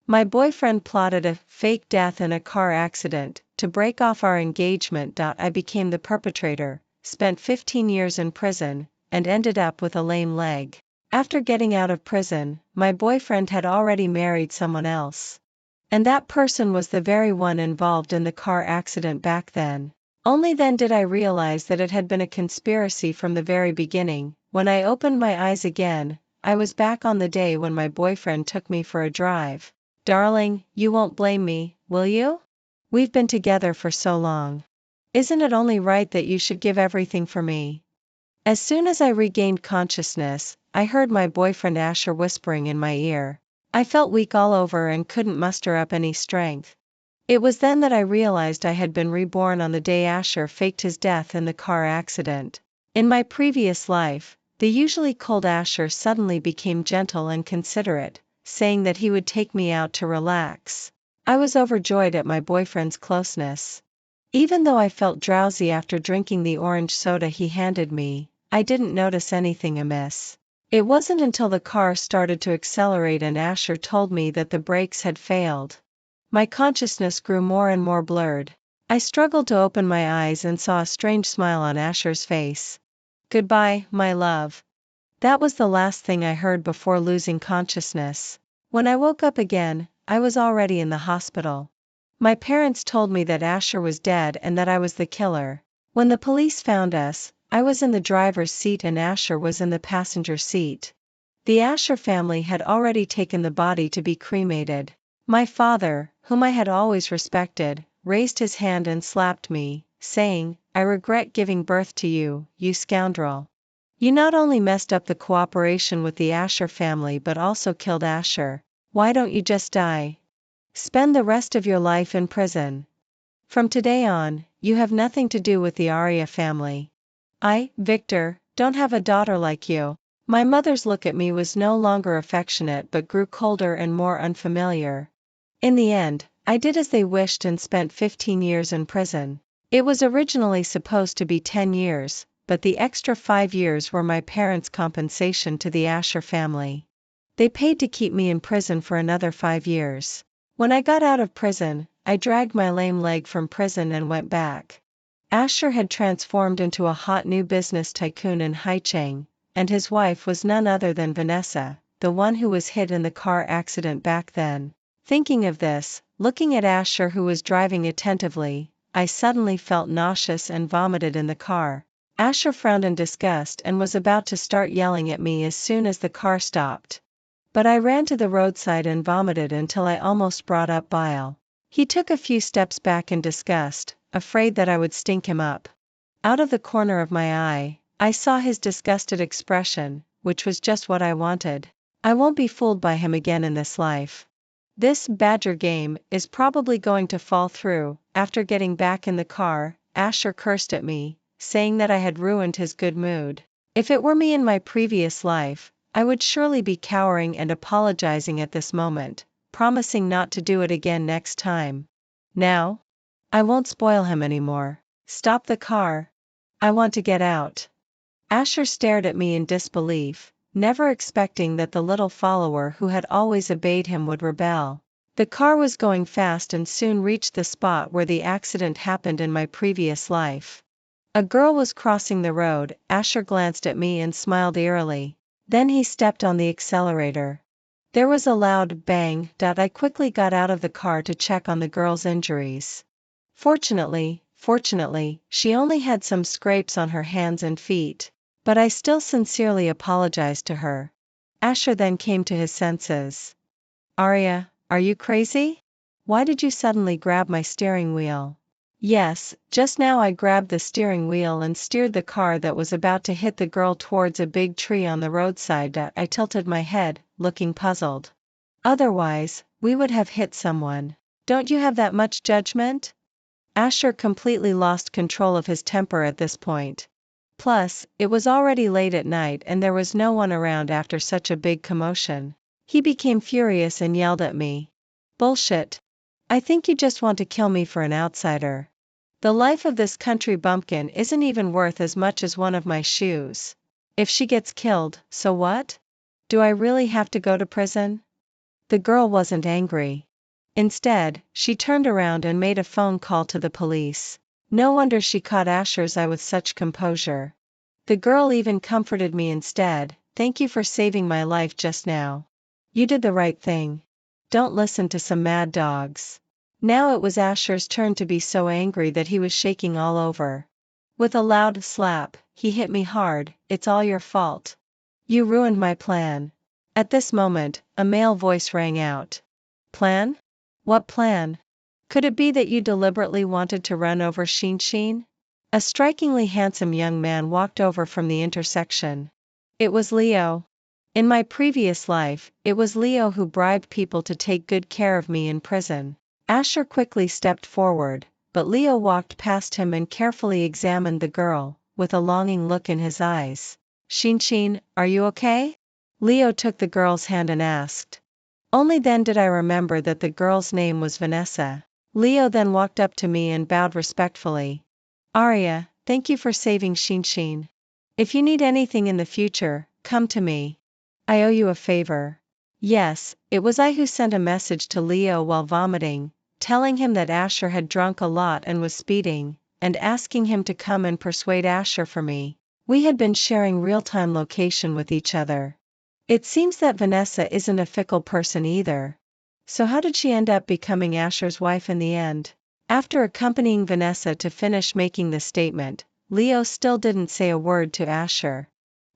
My boyfriend plotted a fake death in a car accident to break off our engagement. I became the perpetrator, spent 15 years in prison, and ended up with a lame leg. After getting out of prison, my boyfriend had already married someone else. And that person was the very one involved in the car accident back then. Only then did I realize that it had been a conspiracy from the very beginning. When I opened my eyes again, I was back on the day when my boyfriend took me for a drive. Darling, you won't blame me, will you? We've been together for so long. Isn't it only right that you should give everything for me? As soon as I regained consciousness, I heard my boyfriend Asher whispering in my ear. I felt weak all over and couldn't muster up any strength. It was then that I realized I had been reborn on the day Asher faked his death in the car accident. In my previous life, the usually cold Asher suddenly became gentle and considerate, saying that he would take me out to relax. I was overjoyed at my boyfriend's closeness. Even though I felt drowsy after drinking the orange soda he handed me, I didn't notice anything amiss. It wasn't until the car started to accelerate and Asher told me that the brakes had failed. My consciousness grew more and more blurred. I struggled to open my eyes and saw a strange smile on Asher's face. Goodbye, my love. That was the last thing I heard before losing consciousness. When I woke up again, I was already in the hospital. My parents told me that Asher was dead and that I was the killer. When the police found us, I was in the driver's seat and Asher was in the passenger seat. The Asher family had already taken the body to be cremated. My father, whom I had always respected, raised his hand and slapped me, saying, "I regret giving birth to you, you scoundrel. You not only messed up the cooperation with the Asher family but also killed Asher. Why don't you just die? Spend the rest of your life in prison. From today on, you have nothing to do with the Arya family. I, Victor, don't have a daughter like you." My mother's look at me was no longer affectionate but grew colder and more unfamiliar. In the end, I did as they wished and spent 15 years in prison. It was originally supposed to be 10 years, but the extra 5 years were my parents' compensation to the Asher family. They paid to keep me in prison for another 5 years. When I got out of prison, I dragged my lame leg from prison and went back. Asher had transformed into a hot new business tycoon in Haicheng, and his wife was none other than Vanessa, the one who was hit in the car accident back then. Thinking of this, looking at Asher who was driving attentively, I suddenly felt nauseous and vomited in the car. Asher frowned in disgust and was about to start yelling at me as soon as the car stopped. But I ran to the roadside and vomited until I almost brought up bile. He took a few steps back in disgust, afraid that I would stink him up. Out of the corner of my eye, I saw his disgusted expression, which was just what I wanted. I won't be fooled by him again in this life. This badger game is probably going to fall through. After getting back in the car, Asher cursed at me, saying that I had ruined his good mood. If it were me in my previous life, I would surely be cowering and apologizing at this moment, promising not to do it again next time. Now? I won't spoil him anymore. Stop the car. I want to get out. Asher stared at me in disbelief, never expecting that the little follower who had always obeyed him would rebel. The car was going fast and soon reached the spot where the accident happened in my previous life. A girl was crossing the road. Asher glanced at me and smiled eerily. Then he stepped on the accelerator. There was a loud bang. I quickly got out of the car to check on the girl's injuries. Fortunately, she only had some scrapes on her hands and feet. But I still sincerely apologized to her. Asher then came to his senses. "Arya, are you crazy? Why did you suddenly grab my steering wheel?" "Yes, just now I grabbed the steering wheel and steered the car that was about to hit the girl towards a big tree on the roadside." I tilted my head, looking puzzled. "Otherwise, we would have hit someone. Don't you have that much judgment?" Asher completely lost control of his temper at this point. Plus, it was already late at night and there was no one around after such a big commotion. He became furious and yelled at me. "Bullshit. I think you just want to kill me for an outsider. The life of this country bumpkin isn't even worth as much as one of my shoes. If she gets killed, so what? Do I really have to go to prison?" The girl wasn't angry. Instead, she turned around and made a phone call to the police. No wonder she caught Asher's eye with such composure. The girl even comforted me instead. Thank you for saving my life just now. You did the right thing. Don't listen to some mad dogs. Now it was Asher's turn to be so angry that he was shaking all over. With a loud slap, he hit me hard. It's all your fault. You ruined my plan. At this moment, a male voice rang out. Plan? What plan? Could it be that you deliberately wanted to run over Shinshin? A strikingly handsome young man walked over from the intersection. It was Leo. In my previous life, it was Leo who bribed people to take good care of me in prison. Asher quickly stepped forward, but Leo walked past him and carefully examined the girl, with a longing look in his eyes. Shinshin, are you okay? Leo took the girl's hand and asked. Only then did I remember that the girl's name was Vanessa. Leo then walked up to me and bowed respectfully. Arya, thank you for saving Shinshin. If you need anything in the future, come to me. I owe you a favor. Yes, it was I who sent a message to Leo while vomiting, telling him that Asher had drunk a lot and was speeding, and asking him to come and persuade Asher for me. We had been sharing real-time location with each other. It seems that Vanessa isn't a fickle person either. So how did she end up becoming Asher's wife in the end? After accompanying Vanessa to finish making the statement, Leo still didn't say a word to Asher.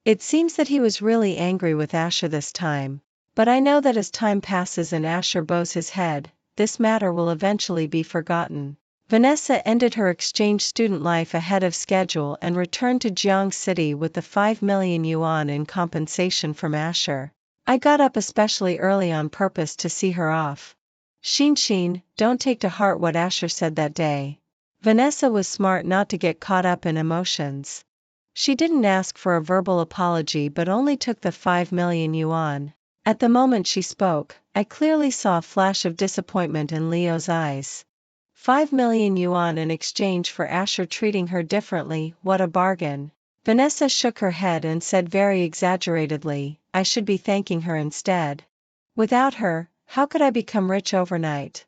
It seems that he was really angry with Asher this time. But I know that as time passes and Asher bows his head, this matter will eventually be forgotten. Vanessa ended her exchange student life ahead of schedule and returned to Jiang City with the 5 million yuan in compensation from Asher. I got up especially early on purpose to see her off. Shinshin, don't take to heart what Asher said that day. Vanessa was smart not to get caught up in emotions. She didn't ask for a verbal apology but only took the 5 million yuan. At the moment she spoke, I clearly saw a flash of disappointment in Leo's eyes. 5 million yuan in exchange for Asher treating her differently, what a bargain. Vanessa shook her head and said very exaggeratedly, I should be thanking her instead. Without her, how could I become rich overnight?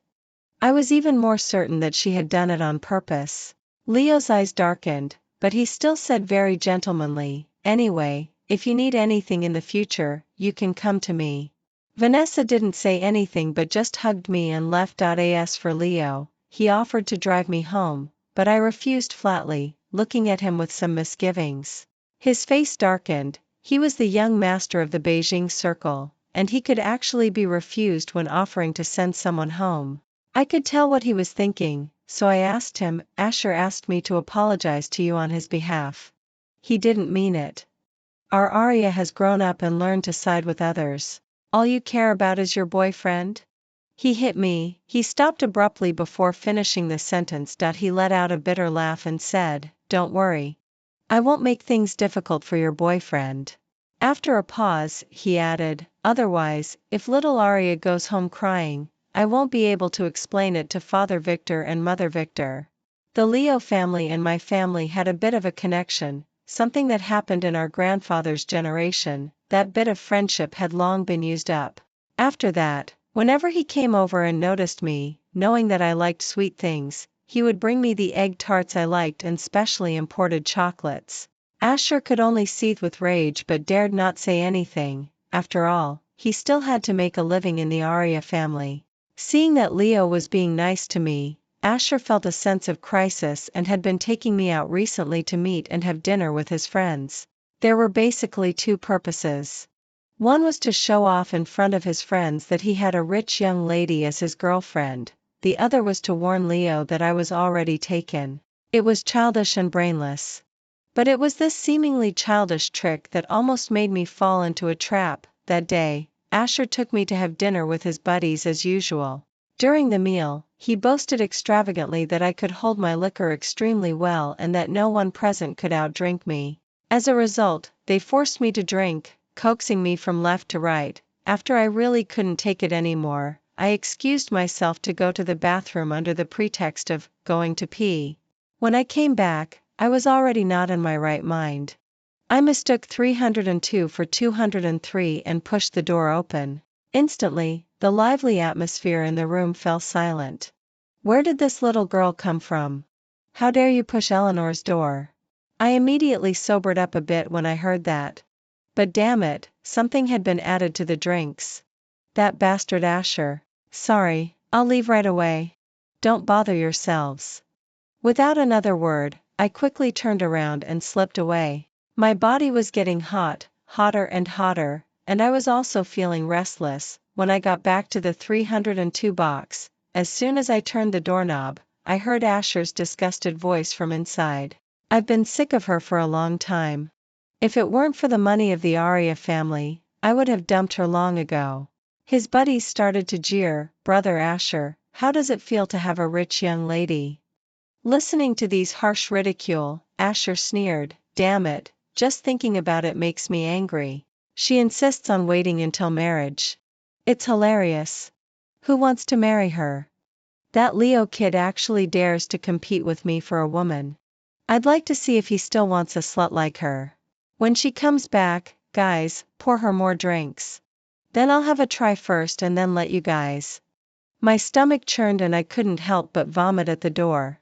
I was even more certain that she had done it on purpose. Leo's eyes darkened, but he still said very gentlemanly, anyway, if you need anything in the future, you can come to me. Vanessa didn't say anything but just hugged me and left. As for Leo, he offered to drive me home, but I refused flatly, looking at him with some misgivings. His face darkened. He was the young master of the Beijing circle, and he could actually be refused when offering to send someone home. I could tell what he was thinking, so I asked him. Asher asked me to apologize to you on his behalf. He didn't mean it. Our Arya has grown up and learned to side with others. All you care about is your boyfriend? He hit me. He stopped abruptly before finishing the sentence. He let out a bitter laugh and said, Don't worry. I won't make things difficult for your boyfriend. After a pause, he added, Otherwise, if little Arya goes home crying, I won't be able to explain it to Father Victor and Mother Victor. The Leo family and my family had a bit of a connection, something that happened in our grandfather's generation. That bit of friendship had long been used up. After that, whenever he came over and noticed me, knowing that I liked sweet things, he would bring me the egg tarts I liked and specially imported chocolates. Asher could only seethe with rage but dared not say anything. After all, he still had to make a living in the Arya family. Seeing that Leo was being nice to me, Asher felt a sense of crisis and had been taking me out recently to meet and have dinner with his friends. There were basically two purposes. One was to show off in front of his friends that he had a rich young lady as his girlfriend, the other was to warn Leo that I was already taken. It was childish and brainless. But it was this seemingly childish trick that almost made me fall into a trap. That day, Asher took me to have dinner with his buddies as usual. During the meal, he boasted extravagantly that I could hold my liquor extremely well and that no one present could outdrink me. As a result, they forced me to drink, coaxing me from left to right. After I really couldn't take it anymore, I excused myself to go to the bathroom under the pretext of going to pee. When I came back, I was already not in my right mind. I mistook 302 for 203 and pushed the door open. Instantly, The lively atmosphere in the room fell silent. Where did this little girl come from? How dare you push Eleanor's door? I immediately sobered up a bit when I heard that. But damn it, something had been added to the drinks. That bastard Asher. Sorry, I'll leave right away. Don't bother yourselves. Without another word, I quickly turned around and slipped away. My body was getting hot, hotter and hotter, and I was also feeling restless. When I got back to the 302 box, as soon as I turned the doorknob, I heard Asher's disgusted voice from inside. I've been sick of her for a long time. If it weren't for the money of the Arya family, I would have dumped her long ago. His buddies started to jeer. Brother Asher, how does it feel to have a rich young lady? Listening to these harsh ridicule, Asher sneered, damn it, just thinking about it makes me angry. She insists on waiting until marriage. It's hilarious. Who wants to marry her? That Leo kid actually dares to compete with me for a woman. I'd like to see if he still wants a slut like her. When she comes back, guys, pour her more drinks. Then I'll have a try first and then let you guys. My stomach churned and I couldn't help but vomit at the door.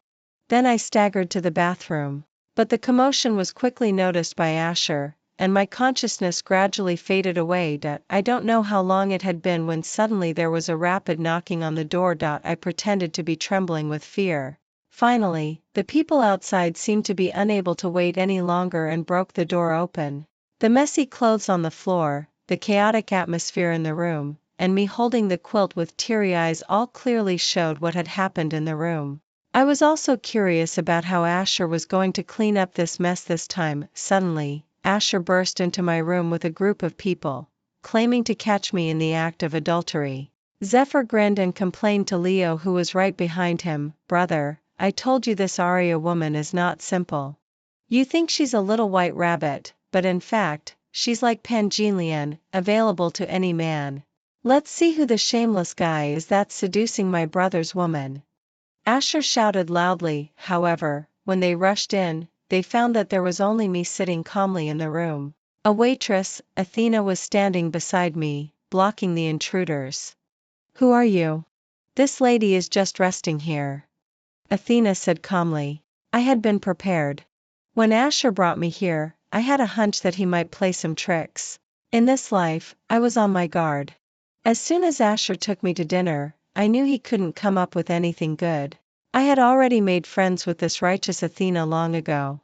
Then I staggered to the bathroom. But the commotion was quickly noticed by Asher, and my consciousness gradually faded away. I don't know how long it had been when suddenly there was a rapid knocking on the door. I pretended to be trembling with fear. Finally, the people outside seemed to be unable to wait any longer and broke the door open. The messy clothes on the floor, the chaotic atmosphere in the room, and me holding the quilt with teary eyes all clearly showed what had happened in the room. I was also curious about how Asher was going to clean up this mess this time. Suddenly, Asher burst into my room with a group of people, claiming to catch me in the act of adultery. Zephyr grinned and complained to Leo, who was right behind him, brother, I told you this Arya woman is not simple. You think she's a little white rabbit, but in fact, she's like Pangelion, available to any man. Let's see who the shameless guy is that's seducing my brother's woman. Asher shouted loudly. However, when they rushed in, they found that there was only me sitting calmly in the room. A waitress, Athena, was standing beside me, blocking the intruders. Who are you? This lady is just resting here. Athena said calmly. I had been prepared. When Asher brought me here, I had a hunch that he might play some tricks. In this life, I was on my guard. As soon as Asher took me to dinner, I knew he couldn't come up with anything good. I had already made friends with this righteous Athena long ago.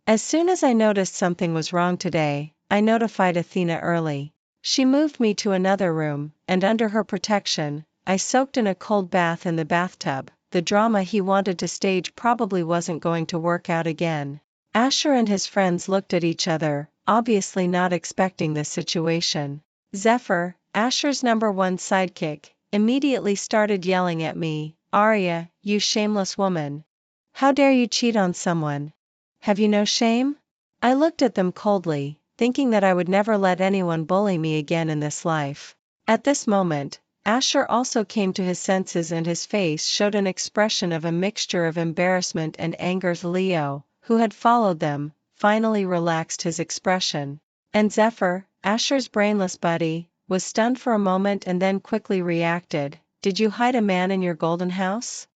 As soon as I noticed something was wrong today, I notified Athena early. She moved me to another room, and under her protection, I soaked in a cold bath in the bathtub. The drama he wanted to stage probably wasn't going to work out again. Asher and his friends looked at each other, obviously not expecting this situation. Zephyr, Asher's #1 sidekick, immediately started yelling at me, Arya, you shameless woman. How dare you cheat on someone? Have you no shame? I looked at them coldly, thinking that I would never let anyone bully me again in this life. At this moment, Asher also came to his senses and his face showed an expression of a mixture of embarrassment and anger. Leo, who had followed them, finally relaxed his expression. And Zephyr, Asher's brainless buddy, was stunned for a moment and then quickly reacted. Did you hide a man in your golden house?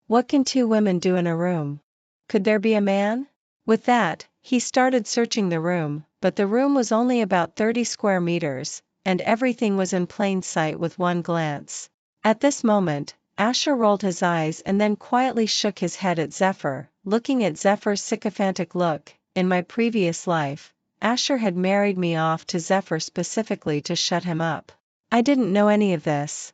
What can two women do in a room? Could there be a man? With that, he started searching the room, but the room was only about 30 square meters, and everything was in plain sight with one glance. At this moment, Asher rolled his eyes and then quietly shook his head at Zephyr. Looking at Zephyr's sycophantic look, in my previous life, Asher had married me off to Zephyr specifically to shut him up. I didn't know any of this.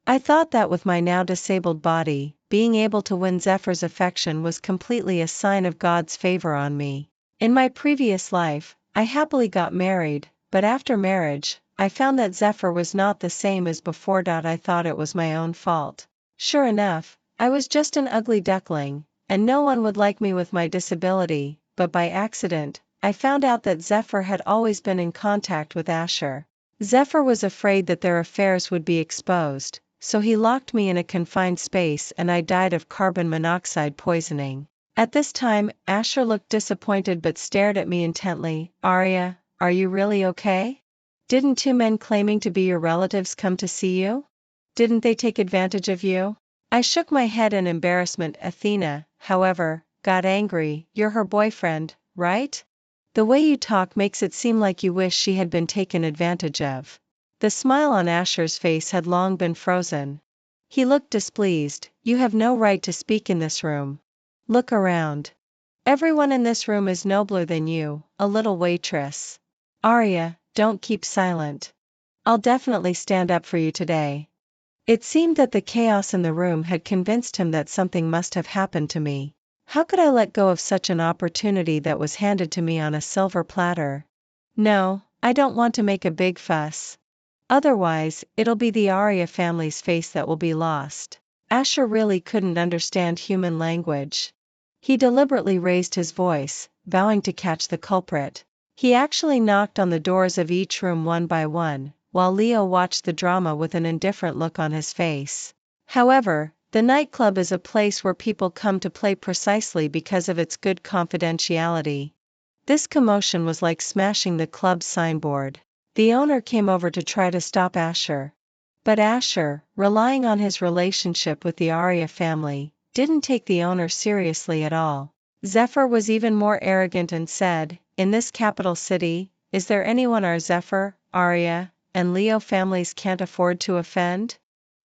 I thought that with my now disabled body, being able to win Zephyr's affection was completely a sign of God's favor on me. In my previous life, I happily got married, but after marriage, I found that Zephyr was not the same as before. I thought it was my own fault. Sure enough, I was just an ugly duckling, and no one would like me with my disability, but by accident, I found out that Zephyr had always been in contact with Asher. Zephyr was afraid that their affairs would be exposed, so he locked me in a confined space and I died of carbon monoxide poisoning. At this time, Asher looked disappointed but stared at me intently. Arya, are you really okay? Didn't two men claiming to be your relatives come to see you? Didn't they take advantage of you? I shook my head in embarrassment. Athena, however, got angry. You're her boyfriend, right? The way you talk makes it seem like you wish she had been taken advantage of. The smile on Asher's face had long been frozen. He looked displeased. You have no right to speak in this room. Look around. Everyone in this room is nobler than you, a little waitress. Arya, don't keep silent. I'll definitely stand up for you today. It seemed that the chaos in the room had convinced him that something must have happened to me. How could I let go of such an opportunity that was handed to me on a silver platter? No, I don't want to make a big fuss. Otherwise, it'll be the Arya family's face that will be lost. Asher really couldn't understand human language. He deliberately raised his voice, vowing to catch the culprit. He actually knocked on the doors of each room one by one, while Leo watched the drama with an indifferent look on his face. However, the nightclub is a place where people come to play precisely because of its good confidentiality. This commotion was like smashing the club's signboard. The owner came over to try to stop Asher. But Asher, relying on his relationship with the Arya family, didn't take the owner seriously at all. Zephyr was even more arrogant and said, in this capital city, is there anyone our Zephyr, Arya, and Leo families can't afford to offend?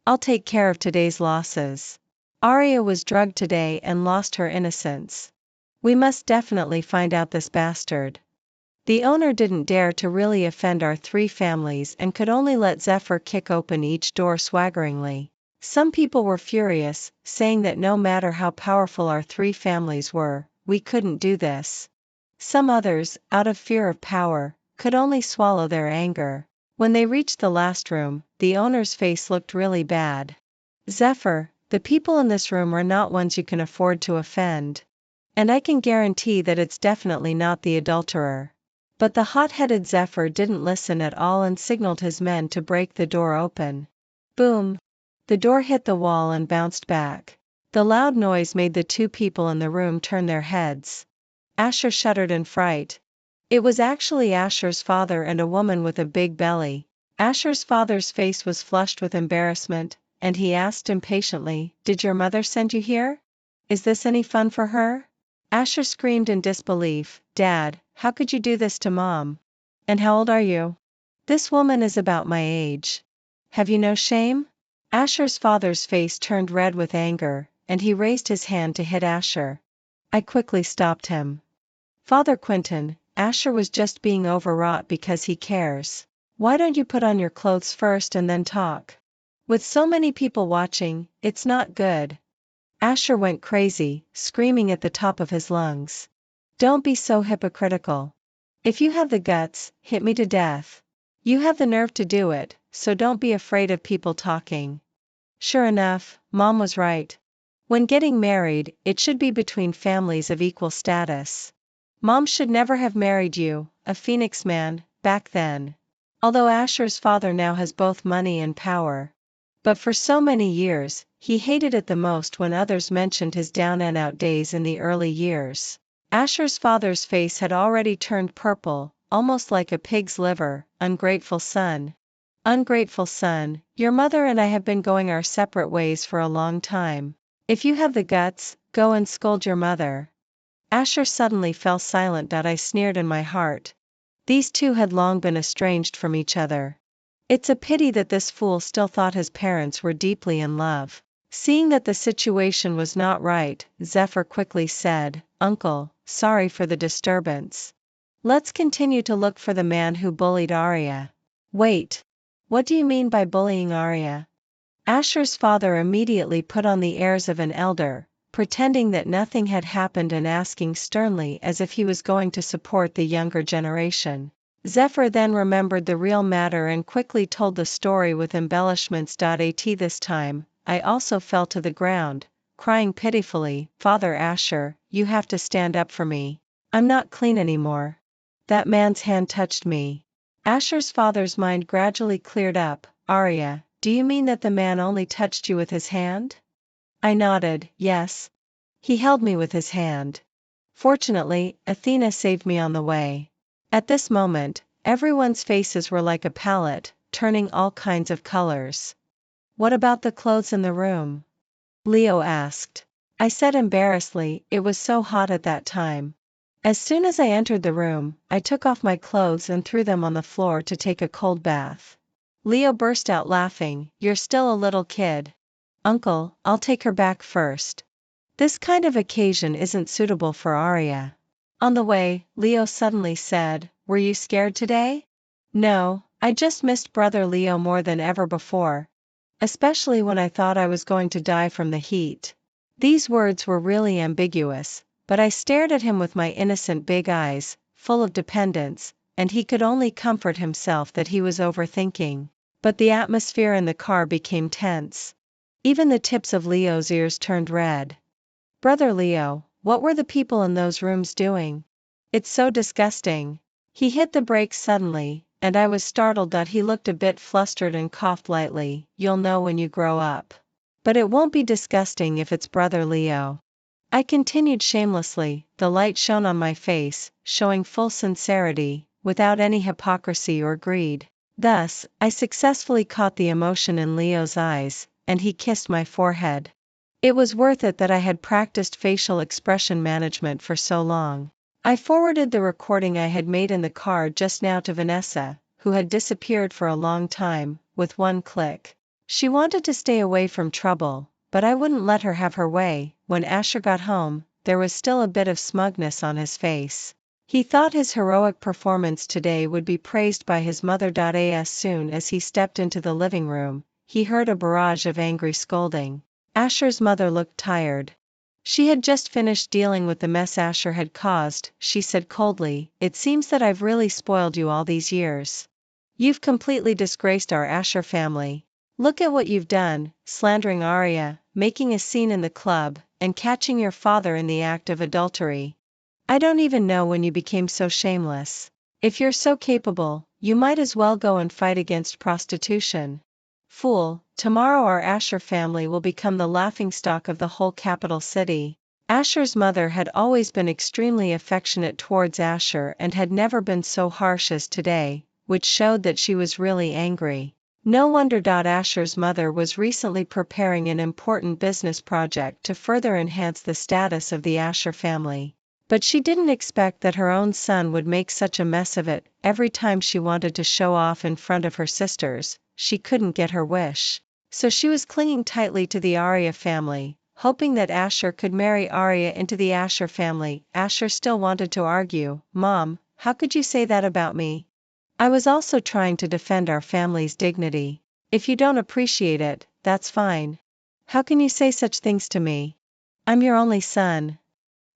I'll take care of today's losses. Arya was drugged today and lost her innocence. We must definitely find out this bastard. The owner didn't dare to really offend our three families and could only let Zephyr kick open each door swaggeringly. Some people were furious, saying that no matter how powerful our three families were, we couldn't do this. Some others, out of fear of power, could only swallow their anger. When they reached the last room, the owner's face looked really bad. Zephyr, the people in this room are not ones you can afford to offend. And I can guarantee that it's definitely not the adulterer. But the hot-headed Zephyr didn't listen at all and signaled his men to break the door open. Boom! The door hit the wall and bounced back. The loud noise made the two people in the room turn their heads. Asher shuddered in fright. It was actually Asher's father and a woman with a big belly. Asher's father's face was flushed with embarrassment, and he asked impatiently, "Did your mother send you here? Is this any fun for her?" Asher screamed in disbelief, "Dad, how could you do this to Mom? And how old are you? This woman is about my age. Have you no shame?" Asher's father's face turned red with anger, and he raised his hand to hit Asher. I quickly stopped him. "Father Quentin, Asher was just being overwrought because he cares. Why don't you put on your clothes first and then talk? With so many people watching, it's not good." Asher went crazy, screaming at the top of his lungs. "Don't be so hypocritical. If you have the guts, hit me to death. You have the nerve to do it, so don't be afraid of people talking." Sure enough, Mom was right. When getting married, it should be between families of equal status. Mom should never have married you, a Phoenix man, back then. Although Asher's father now has both money and power. But for so many years, he hated it the most when others mentioned his down-and-out days in the early years. Asher's father's face had already turned purple, almost like a pig's liver. Ungrateful son. Ungrateful son, your mother and I have been going our separate ways for a long time. If you have the guts, go and scold your mother." Asher suddenly fell silent. I sneered in my heart. These two had long been estranged from each other. It's a pity that this fool still thought his parents were deeply in love. Seeing that the situation was not right, Zephyr quickly said, "Uncle, sorry for the disturbance. Let's continue to look for the man who bullied Arya." "Wait. What do you mean by bullying Arya?" Asher's father immediately put on the airs of an elder, pretending that nothing had happened and asking sternly as if he was going to support the younger generation. Zephyr then remembered the real matter and quickly told the story with embellishments. This time, I also fell to the ground, crying pitifully, "Father Asher, you have to stand up for me. I'm not clean anymore. That man's hand touched me." Asher's father's mind gradually cleared up. "Arya, do you mean that the man only touched you with his hand?" I nodded, "Yes. He held me with his hand. Fortunately, Athena saved me on the way." At this moment, everyone's faces were like a palette, turning all kinds of colors. What about the clothes in the room? Leo asked. I said embarrassedly, it was so hot at that time. As soon as I entered the room, I took off my clothes and threw them on the floor to take a cold bath. Leo burst out laughing, you're still a little kid. Uncle, I'll take her back first. This kind of occasion isn't suitable for Arya. On the way, Leo suddenly said, were you scared today? No, I just missed brother Leo more than ever before. Especially when I thought I was going to die from the heat. These words were really ambiguous, but I stared at him with my innocent big eyes, full of dependence, and he could only comfort himself that he was overthinking. But the atmosphere in the car became tense. Even the tips of Leo's ears turned red. Brother Leo, what were the people in those rooms doing? It's so disgusting. He hit the brakes suddenly, and I was startled that he looked a bit flustered and coughed lightly. You'll know when you grow up. But it won't be disgusting if it's brother Leo. I continued shamelessly, the light shone on my face, showing full sincerity, without any hypocrisy or greed. Thus, I successfully caught the emotion in Leo's eyes, and he kissed my forehead. It was worth it that I had practiced facial expression management for so long. I forwarded the recording I had made in the car just now to Vanessa, who had disappeared for a long time, with one click. She wanted to stay away from trouble, but I wouldn't let her have her way. When Asher got home, there was still a bit of smugness on his face. He thought his heroic performance today would be praised by his mother. As soon as he stepped into the living room, he heard a barrage of angry scolding. Asher's mother looked tired. She had just finished dealing with the mess Asher had caused. She said coldly, it seems that I've really spoiled you all these years. You've completely disgraced our Asher family. Look at what you've done, slandering Arya, making a scene in the club, and catching your father in the act of adultery. I don't even know when you became so shameless. If you're so capable, you might as well go and fight against prostitution. Fool, tomorrow our Asher family will become the laughingstock of the whole capital city. Asher's mother had always been extremely affectionate towards Asher and had never been so harsh as today, which showed that she was really angry. No wonder. Asher's mother was recently preparing an important business project to further enhance the status of the Asher family. But she didn't expect that her own son would make such a mess of it. Every time she wanted to show off in front of her sisters, she couldn't get her wish. So she was clinging tightly to the Arya family, hoping that Asher could marry Arya into the Asher family. Asher still wanted to argue, Mom, how could you say that about me? I was also trying to defend our family's dignity. If you don't appreciate it, that's fine. How can you say such things to me? I'm your only son.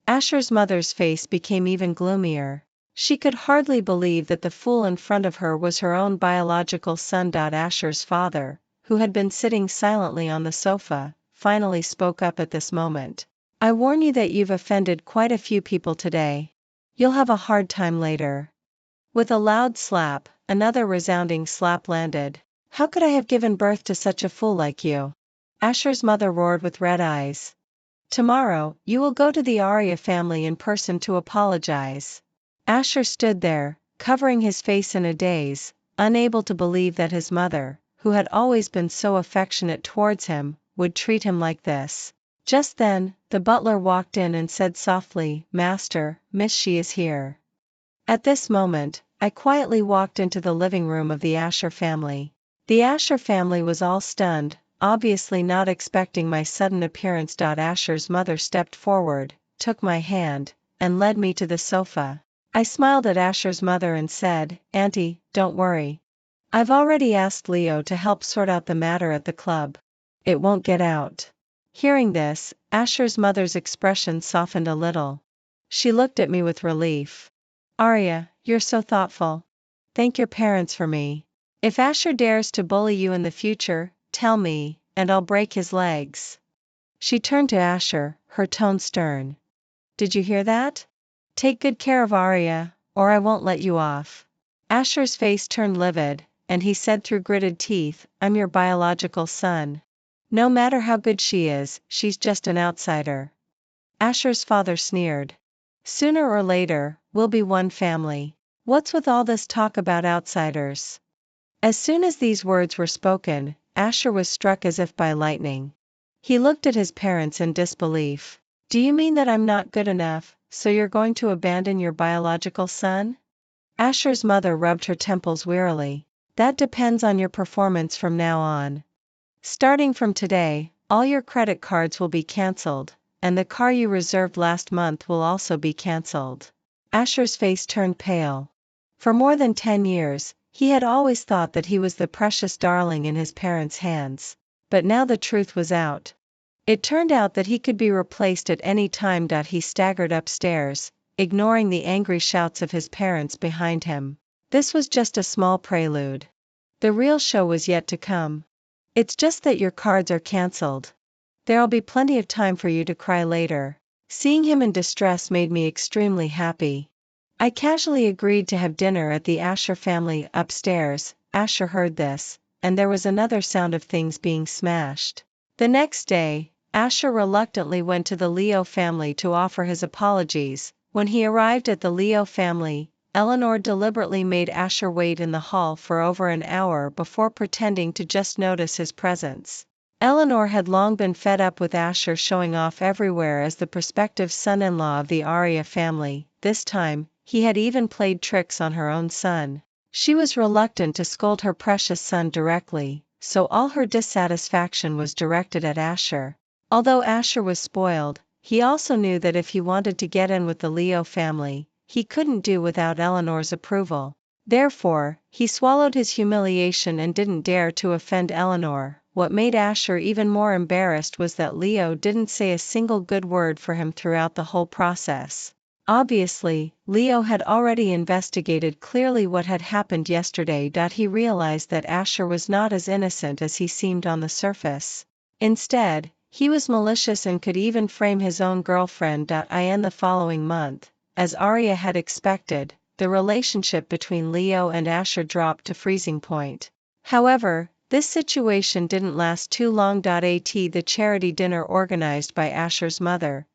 Asher's mother's face became even gloomier. She could hardly believe that the fool in front of her was her own biological son. Asher's father, who had been sitting silently on the sofa, finally spoke up at this moment. I warn you that you've offended quite a few people today. You'll have a hard time later. With a loud slap, another resounding slap landed. How could I have given birth to such a fool like you? Asher's mother roared with red eyes. Tomorrow, you will go to the Arya family in person to apologize. Asher stood there, covering his face in a daze, unable to believe that his mother, who had always been so affectionate towards him, would treat him like this. Just then, the butler walked in and said softly, Master, Miss she is here. At this moment, I quietly walked into the living room of the Asher family. The Asher family was all stunned, obviously not expecting my sudden appearance. Asher's mother stepped forward, took my hand, and led me to the sofa. I smiled at Asher's mother and said, Auntie, don't worry. I've already asked Leo to help sort out the matter at the club. It won't get out. Hearing this, Asher's mother's expression softened a little. She looked at me with relief. Arya, you're so thoughtful. Thank your parents for me. If Asher dares to bully you in the future, tell me, and I'll break his legs. She turned to Asher, her tone stern. Did you hear that? Take good care of Arya, or I won't let you off. Asher's face turned livid, and he said through gritted teeth, I'm your biological son. No matter how good she is, she's just an outsider. Asher's father sneered. Sooner or later, we'll be one family. What's with all this talk about outsiders? As soon as these words were spoken, Asher was struck as if by lightning. He looked at his parents in disbelief. Do you mean that I'm not good enough, so you're going to abandon your biological son? Asher's mother rubbed her temples wearily. That depends on your performance from now on. Starting from today, all your credit cards will be cancelled, and the car you reserved last month will also be cancelled. Asher's face turned pale. For more than 10 years, he had always thought that he was the precious darling in his parents' hands. But now the truth was out. It turned out that he could be replaced at any time. He staggered upstairs, ignoring the angry shouts of his parents behind him. This was just a small prelude. The real show was yet to come. It's just that your cards are cancelled. There'll be plenty of time for you to cry later. Seeing him in distress made me extremely happy. I casually agreed to have dinner at the Asher family upstairs. Asher heard this, and there was another sound of things being smashed. The next day, Asher reluctantly went to the Leo family to offer his apologies. When he arrived at the Leo family, Eleanor deliberately made Asher wait in the hall for over an hour before pretending to just notice his presence. Eleanor had long been fed up with Asher showing off everywhere as the prospective son-in-law of the Arya family. This time, he had even played tricks on her own son. She was reluctant to scold her precious son directly, so all her dissatisfaction was directed at Asher. Although Asher was spoiled, he also knew that if he wanted to get in with the Leo family, he couldn't do without Eleanor's approval. Therefore, he swallowed his humiliation and didn't dare to offend Eleanor. What made Asher even more embarrassed was that Leo didn't say a single good word for him throughout the whole process. Obviously, Leo had already investigated clearly what had happened yesterday. He realized that Asher was not as innocent as he seemed on the surface. Instead, he was malicious and could even frame his own girlfriend. In the following month, as Arya had expected, the relationship between Leo and Asher dropped to freezing point. However, this situation didn't last too long. The charity dinner organized by Asher's mother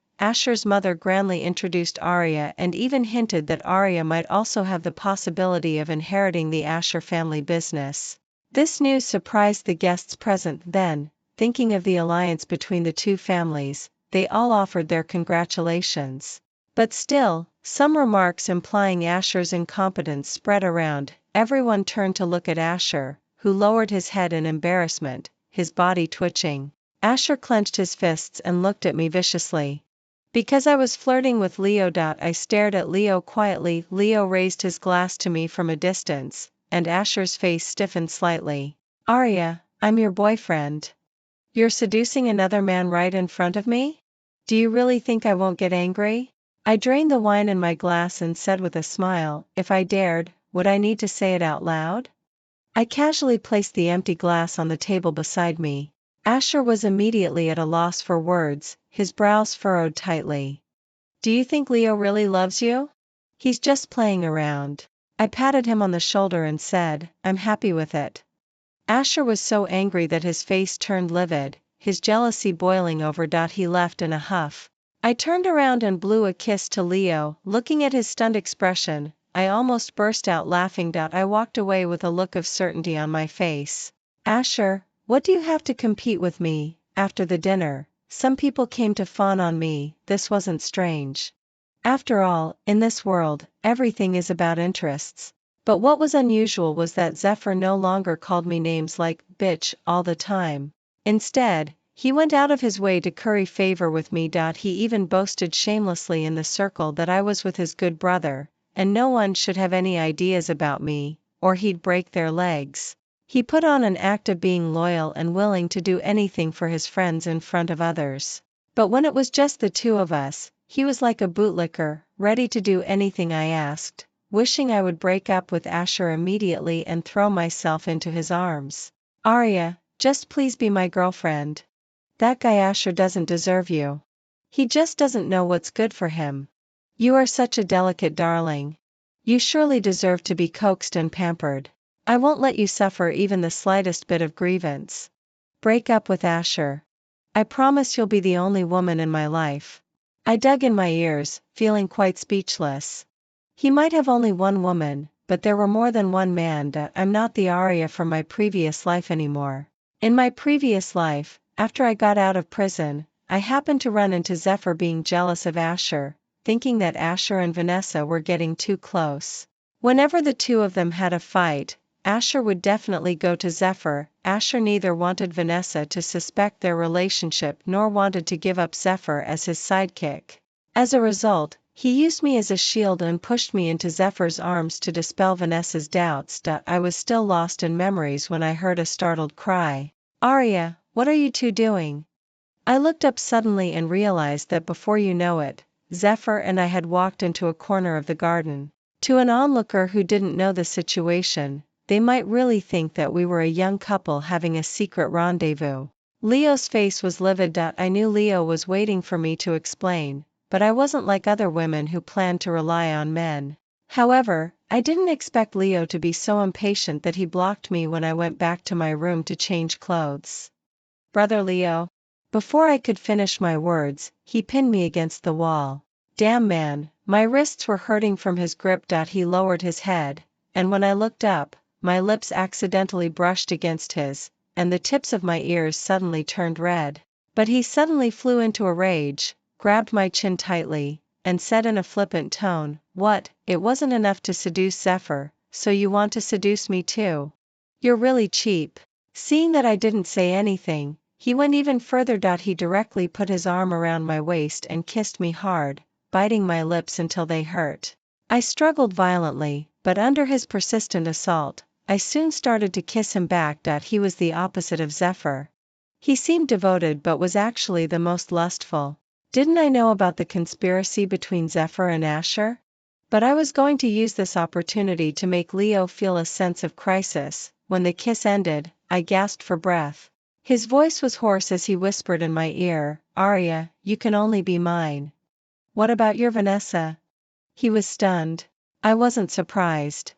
grandly introduced Arya and even hinted that Arya might also have the possibility of inheriting the Asher family business. This news surprised the guests present. Then, thinking of the alliance between the two families, they all offered their congratulations. But still, some remarks implying Asher's incompetence spread around. Everyone turned to look at Asher, who lowered his head in embarrassment, his body twitching. Asher clenched his fists and looked at me viciously. Because I was flirting with Leo. I stared at Leo quietly. Leo raised his glass to me from a distance, and Asher's face stiffened slightly. Arya, I'm your boyfriend. You're seducing another man right in front of me? Do you really think I won't get angry? I drained the wine in my glass and said with a smile, if I dared, would I need to say it out loud? I casually placed the empty glass on the table beside me. Asher was immediately at a loss for words, his brows furrowed tightly. Do you think Leo really loves you? He's just playing around. I patted him on the shoulder and said, I'm happy with it. Asher was so angry that his face turned livid, his jealousy boiling over. He left in a huff. I turned around and blew a kiss to Leo. Looking at his stunned expression, I almost burst out laughing. I walked away with a look of certainty on my face. Asher, what do you have to compete with me? After the dinner, some people came to fawn on me. This wasn't strange. After all, in this world, everything is about interests. But what was unusual was that Zephyr no longer called me names like bitch all the time. Instead, he went out of his way to curry favor with me. He even boasted shamelessly in the circle that I was with his good brother, and no one should have any ideas about me, or he'd break their legs. He put on an act of being loyal and willing to do anything for his friends in front of others. But when it was just the two of us, he was like a bootlicker, ready to do anything I asked, wishing I would break up with Asher immediately and throw myself into his arms. Arya, just please be my girlfriend. That guy Asher doesn't deserve you. He just doesn't know what's good for him. You are such a delicate darling. You surely deserve to be coaxed and pampered. I won't let you suffer even the slightest bit of grievance. Break up with Asher. I promise you'll be the only woman in my life. I dug in my ears, feeling quite speechless. He might have only one woman, but there were more than one man. I'm not the Arya from my previous life anymore. In my previous life, after I got out of prison, I happened to run into Zephyr being jealous of Asher, thinking that Asher and Vanessa were getting too close. Whenever the two of them had a fight, Asher would definitely go to Zephyr. Asher neither wanted Vanessa to suspect their relationship nor wanted to give up Zephyr as his sidekick. As a result, he used me as a shield and pushed me into Zephyr's arms to dispel Vanessa's doubts. I was still lost in memories when I heard a startled cry. "Arya, what are you two doing?" I looked up suddenly and realized that before you know it, Zephyr and I had walked into a corner of the garden. To an onlooker who didn't know the situation, they might really think that we were a young couple having a secret rendezvous. Leo's face was livid. I knew Leo was waiting for me to explain, but I wasn't like other women who planned to rely on men. However, I didn't expect Leo to be so impatient that he blocked me when I went back to my room to change clothes. "Brother Leo." Before I could finish my words, he pinned me against the wall. "Damn man," my wrists were hurting from his grip. He lowered his head, and when I looked up, my lips accidentally brushed against his, and the tips of my ears suddenly turned red. But he suddenly flew into a rage, grabbed my chin tightly, and said in a flippant tone, "What, it wasn't enough to seduce Zephyr, so you want to seduce me too? You're really cheap." Seeing that I didn't say anything, he went even further. He directly put his arm around my waist and kissed me hard, biting my lips until they hurt. I struggled violently, but under his persistent assault, I soon started to kiss him back. He was the opposite of Zephyr. He seemed devoted but was actually the most lustful. Didn't I know about the conspiracy between Zephyr and Asher? But I was going to use this opportunity to make Leo feel a sense of crisis. When the kiss ended, I gasped for breath. His voice was hoarse as he whispered in my ear, "Arya, you can only be mine." "What about your Vanessa?" He was stunned. I wasn't surprised.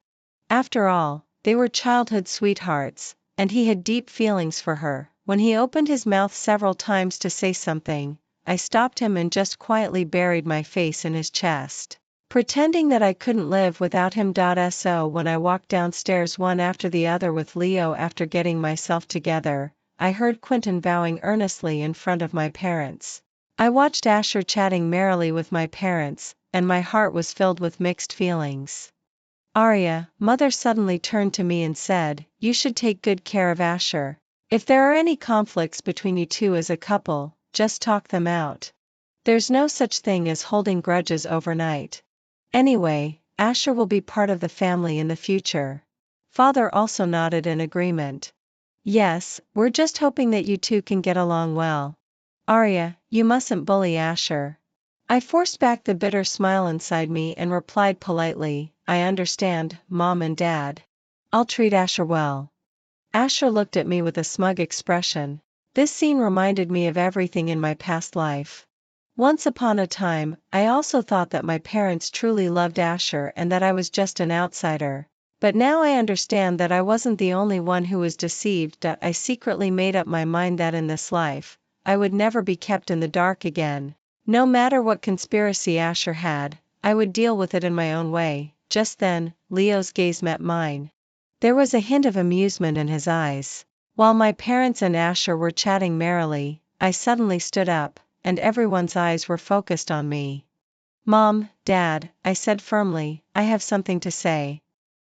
After all, they were childhood sweethearts, and he had deep feelings for her. When he opened his mouth several times to say something, I stopped him and just quietly buried my face in his chest, pretending that I couldn't live without him. So when I walked downstairs one after the other with Leo after getting myself together, I heard Quentin vowing earnestly in front of my parents. I watched Asher chatting merrily with my parents, and my heart was filled with mixed feelings. "Arya," Mother suddenly turned to me and said, "You should take good care of Asher. If there are any conflicts between you two as a couple, just talk them out. There's no such thing as holding grudges overnight. Anyway, Asher will be part of the family in the future." Father also nodded in agreement. "Yes, we're just hoping that you two can get along well. Arya, you mustn't bully Asher." I forced back the bitter smile inside me and replied politely, "I understand, Mom and Dad. I'll treat Asher well." Asher looked at me with a smug expression. This scene reminded me of everything in my past life. Once upon a time, I also thought that my parents truly loved Asher and that I was just an outsider. But now I understand that I wasn't the only one who was deceived. I secretly made up my mind that in this life, I would never be kept in the dark again. No matter what conspiracy Asher had, I would deal with it in my own way. Just then, Leo's gaze met mine. There was a hint of amusement in his eyes. While my parents and Asher were chatting merrily, I suddenly stood up, and everyone's eyes were focused on me. "Mom, Dad," I said firmly, "I have something to say."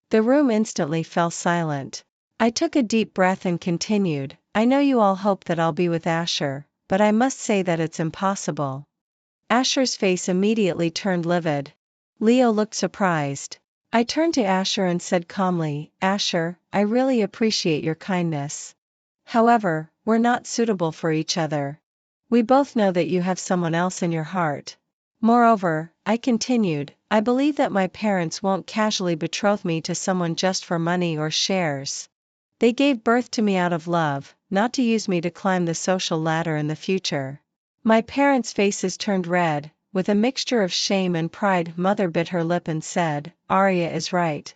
The room instantly fell silent. I took a deep breath and continued, "I know you all hope that I'll be with Asher, but I must say that it's impossible." Asher's face immediately turned livid. Leo looked surprised. I turned to Asher and said calmly, "Asher, I really appreciate your kindness. However, we're not suitable for each other. We both know that you have someone else in your heart. Moreover," I continued, "I believe that my parents won't casually betroth me to someone just for money or shares. They gave birth to me out of love, not to use me to climb the social ladder in the future." My parents' faces turned red. With a mixture of shame and pride, Mother bit her lip and said, "Arya is right.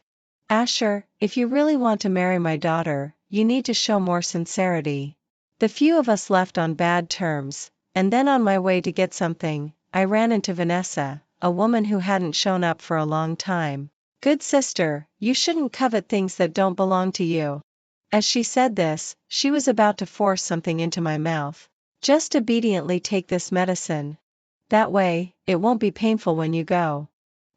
Asher, if you really want to marry my daughter, you need to show more sincerity." The few of us left on bad terms, and then on my way to get something, I ran into Vanessa, a woman who hadn't shown up for a long time. "Good sister, you shouldn't covet things that don't belong to you." As she said this, she was about to force something into my mouth. Just obediently take this medicine. That way, it won't be painful when you go.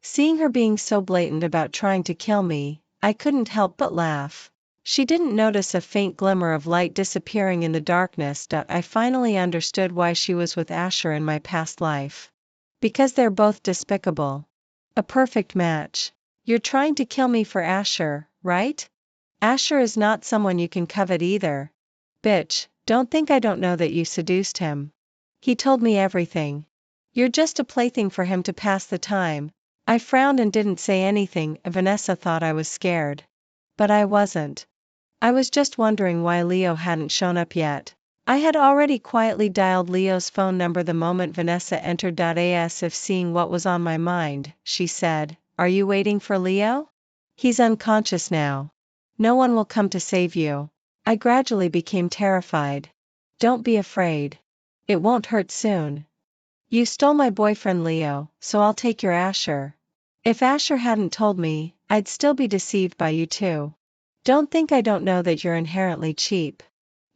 Seeing her being so blatant about trying to kill me, I couldn't help but laugh. She didn't notice a faint glimmer of light disappearing in the darkness. I finally understood why she was with Asher in my past life. Because they're both despicable. A perfect match. You're trying to kill me for Asher, right? Asher is not someone you can covet either. Bitch, don't think I don't know that you seduced him. He told me everything. You're just a plaything for him to pass the time. I frowned and didn't say anything. Vanessa thought I was scared. But I wasn't. I was just wondering why Leo hadn't shown up yet. I had already quietly dialed Leo's phone number the moment Vanessa entered. As if seeing what was on my mind, she said, "Are you waiting for Leo? He's unconscious now. No one will come to save you." I gradually became terrified. Don't be afraid. It won't hurt soon. You stole my boyfriend Leo, so I'll take your Asher. If Asher hadn't told me, I'd still be deceived by you too. Don't think I don't know that you're inherently cheap.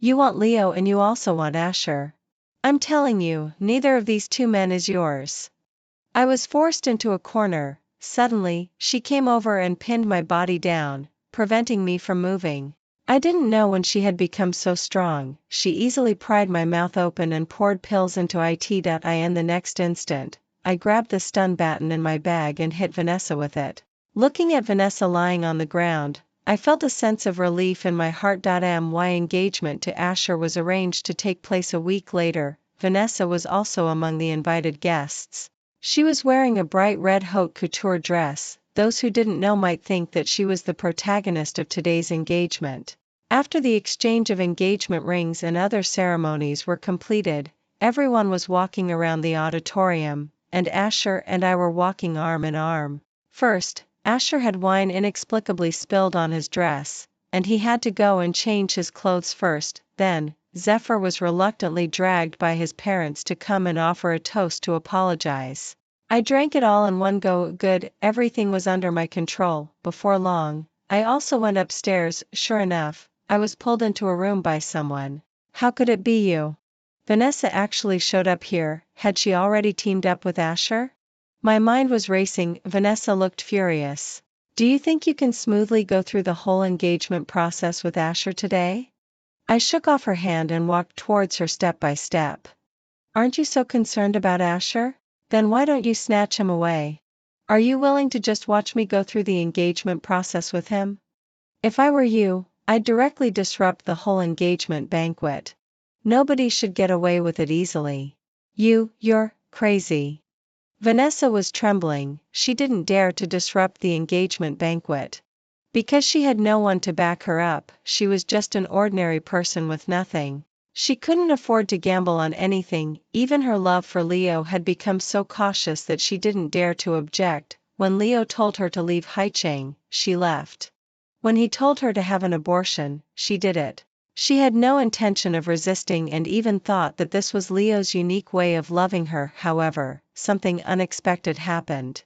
You want Leo and you also want Asher. I'm telling you, neither of these two men is yours. I was forced into a corner. Suddenly, she came over and pinned my body down, preventing me from moving. I didn't know when she had become so strong. She easily pried my mouth open and poured pills into it. In the next instant, I grabbed the stun baton in my bag and hit Vanessa with it. Looking at Vanessa lying on the ground, I felt a sense of relief in my heart. My engagement to Asher was arranged to take place a week later. Vanessa was also among the invited guests. She was wearing a bright red haute couture dress. Those who didn't know might think that she was the protagonist of today's engagement. After the exchange of engagement rings and other ceremonies were completed, everyone was walking around the auditorium, and Asher and I were walking arm in arm. First, Asher had wine inexplicably spilled on his dress, and he had to go and change his clothes first. Then, Zephyr was reluctantly dragged by his parents to come and offer a toast to apologize. I drank it all in one go. Good, everything was under my control. Before long, I also went upstairs. Sure enough, I was pulled into a room by someone. How could it be you? Vanessa actually showed up here. Had she already teamed up with Asher? My mind was racing. Vanessa looked furious. Do you think you can smoothly go through the whole engagement process with Asher today? I shook off her hand and walked towards her step by step. Aren't you so concerned about Asher? Then why don't you snatch him away? Are you willing to just watch me go through the engagement process with him? If I were you, I'd directly disrupt the whole engagement banquet. Nobody should get away with it easily. You're crazy. Vanessa was trembling. She didn't dare to disrupt the engagement banquet. Because she had no one to back her up, she was just an ordinary person with nothing. She couldn't afford to gamble on anything. Even her love for Leo had become so cautious that she didn't dare to object. When Leo told her to leave Haicheng, she left. When he told her to have an abortion, she did it. She had no intention of resisting and even thought that this was Leo's unique way of loving her. However, something unexpected happened.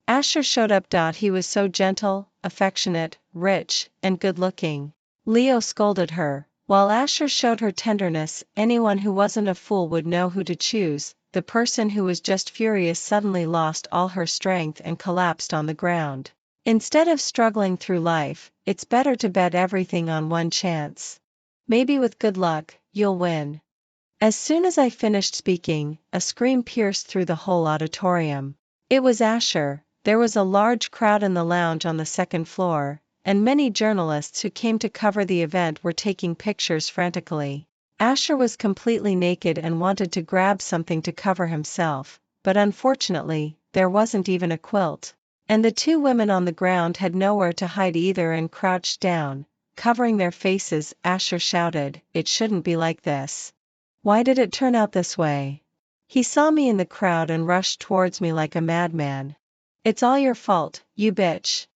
Asher showed up. He was so gentle, affectionate, rich, and good-looking. Leo scolded her, while Asher showed her tenderness. Anyone who wasn't a fool would know who to choose. The person who was just furious suddenly lost all her strength and collapsed on the ground. Instead of struggling through life, it's better to bet everything on one chance. Maybe with good luck, you'll win. As soon as I finished speaking, a scream pierced through the whole auditorium. It was Asher. There was a large crowd in the lounge on the second floor, and many journalists who came to cover the event were taking pictures frantically. Asher was completely naked and wanted to grab something to cover himself, but unfortunately, there wasn't even a quilt. And the two women on the ground had nowhere to hide either and crouched down, covering their faces. Asher shouted, "It shouldn't be like this. Why did it turn out this way?" He saw me in the crowd and rushed towards me like a madman. "It's all your fault, you bitch."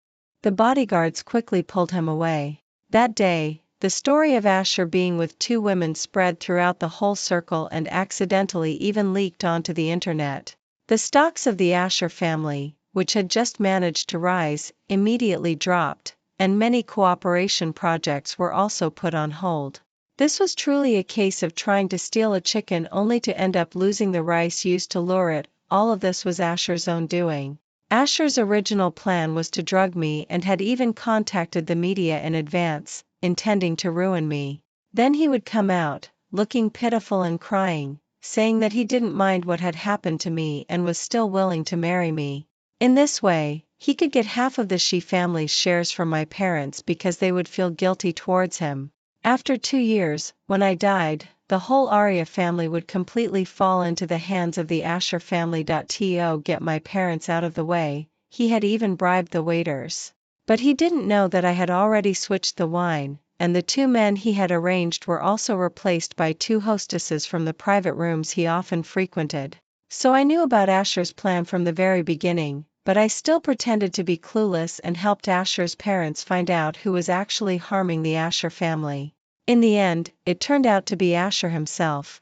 The bodyguards quickly pulled him away. That day, the story of Asher being with two women spread throughout the whole circle and accidentally even leaked onto the internet. The stocks of the Asher family, which had just managed to rise, immediately dropped. and many cooperation projects were also put on hold. This was truly a case of trying to steal a chicken only to end up losing the rice used to lure it. All of this was Asher's own doing. Asher's original plan was to drug me and had even contacted the media in advance, intending to ruin me. Then he would come out, looking pitiful and crying, saying that he didn't mind what had happened to me and was still willing to marry me. In this way, he could get half of the She family's shares from my parents because they would feel guilty towards him. After 2 years, when I died, the whole Arya family would completely fall into the hands of the Asher family. To get my parents out of the way, he had even bribed the waiters. But he didn't know that I had already switched the wine, and the 2 men he had arranged were also replaced by 2 hostesses from the private rooms he often frequented. So I knew about Asher's plan from the very beginning, but I still pretended to be clueless and helped Asher's parents find out who was actually harming the Asher family. In the end, it turned out to be Asher himself.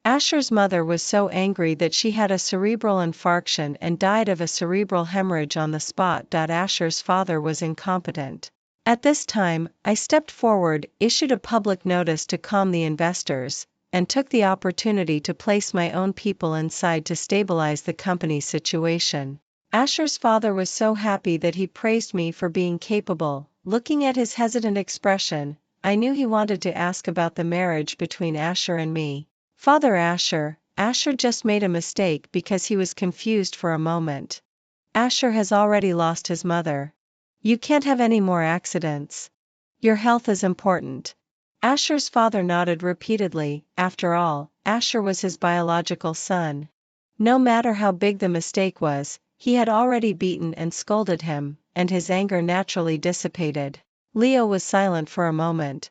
Asher's mother was so angry that she had a cerebral infarction and died of a cerebral hemorrhage on the spot. Asher's father was incompetent. At this time, I stepped forward, issued a public notice to calm the investors, and took the opportunity to place my own people inside to stabilize the company's situation. Asher's father was so happy that he praised me for being capable. Looking at his hesitant expression, I knew he wanted to ask about the marriage between Asher and me. Father Asher just made a mistake because he was confused for a moment. Asher has already lost his mother. You can't have any more accidents. Your health is important. Asher's father nodded repeatedly. After all, Asher was his biological son. No matter how big the mistake was, he had already beaten and scolded him, and his anger naturally dissipated. Leo was silent for a moment.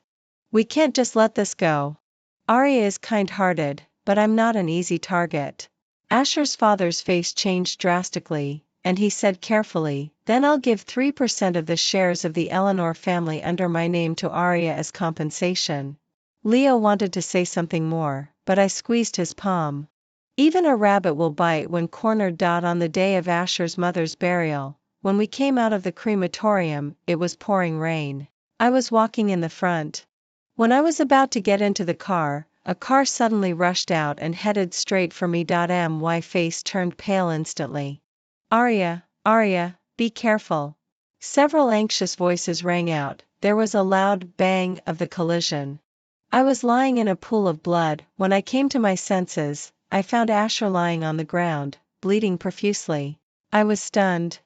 We can't just let this go. Arya is kind-hearted, but I'm not an easy target. Asher's father's face changed drastically, and he said carefully, then I'll give 3% of the shares of the Eleanor family under my name to Arya as compensation. Leo wanted to say something more, but I squeezed his palm. Even a rabbit will bite when cornered. On the day of Asher's mother's burial, when we came out of the crematorium, it was pouring rain. I was walking in the front. When I was about to get into the car, a car suddenly rushed out and headed straight for me. My face turned pale instantly. Arya, be careful. Several anxious voices rang out. There was a loud bang of the collision. I was lying in a pool of blood. When I came to my senses, I found Asher lying on the ground, bleeding profusely. I was stunned.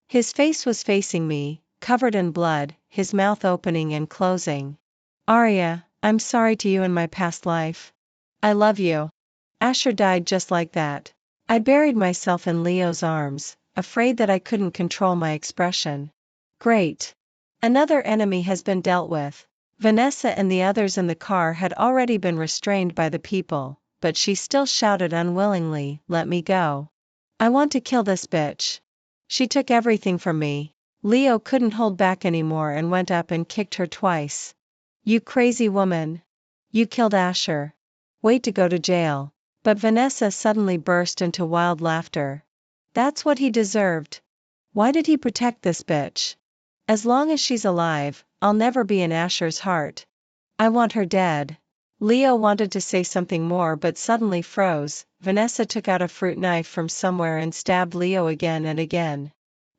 His face was facing me, covered in blood, his mouth opening and closing. Arya, I'm sorry to you in my past life. I love you. Asher died just like that. I buried myself in Leo's arms, afraid that I couldn't control my expression. Great. Another enemy has been dealt with. Vanessa and the others in the car had already been restrained by the people, but she still shouted unwillingly, let me go. I want to kill this bitch. She took everything from me. Leo couldn't hold back anymore and went up and kicked her twice. You crazy woman. You killed Asher. Wait to go to jail. But Vanessa suddenly burst into wild laughter. That's what he deserved. Why did he protect this bitch? As long as she's alive, I'll never be in Asher's heart. I want her dead. Leo wanted to say something more but suddenly froze. Vanessa took out a fruit knife from somewhere and stabbed Leo again and again.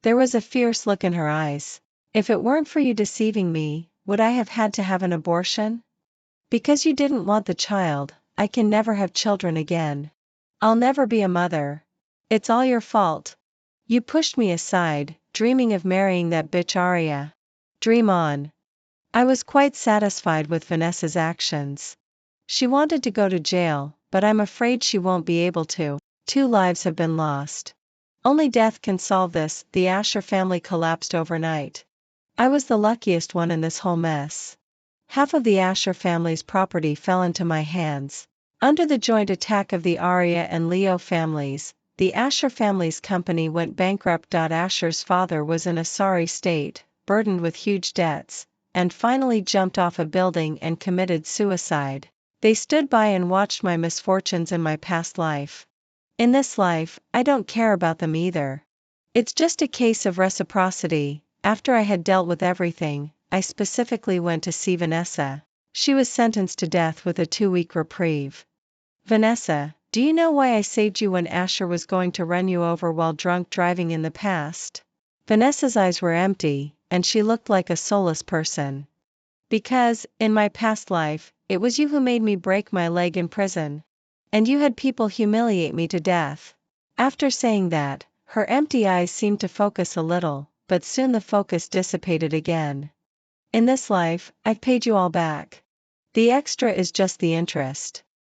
There was a fierce look in her eyes. If it weren't for you deceiving me, would I have had to have an abortion? Because you didn't want the child, I can never have children again. I'll never be a mother. It's all your fault. You pushed me aside, dreaming of marrying that bitch Arya. Dream on. I was quite satisfied with Vanessa's actions. She wanted to go to jail, but I'm afraid she won't be able to. 2 lives have been lost. Only death can solve this. The Asher family collapsed overnight. I was the luckiest one in this whole mess. Half of the Asher family's property fell into my hands. Under the joint attack of the Arya and Leo families, the Asher family's company went bankrupt. Asher's father was in a sorry state, burdened with huge debts, and finally jumped off a building and committed suicide. They stood by and watched my misfortunes in my past life. In this life, I don't care about them either. It's just a case of reciprocity. After I had dealt with everything, I specifically went to see Vanessa. She was sentenced to death with a 2-week reprieve. Vanessa, do you know why I saved you when Asher was going to run you over while drunk driving in the past? Vanessa's eyes were empty, and she looked like a soulless person. Because, in my past life, it was you who made me break my leg in prison. And you had people humiliate me to death. After saying that, her empty eyes seemed to focus a little, but soon the focus dissipated again. In this life, I've paid you all back. The extra is just the interest.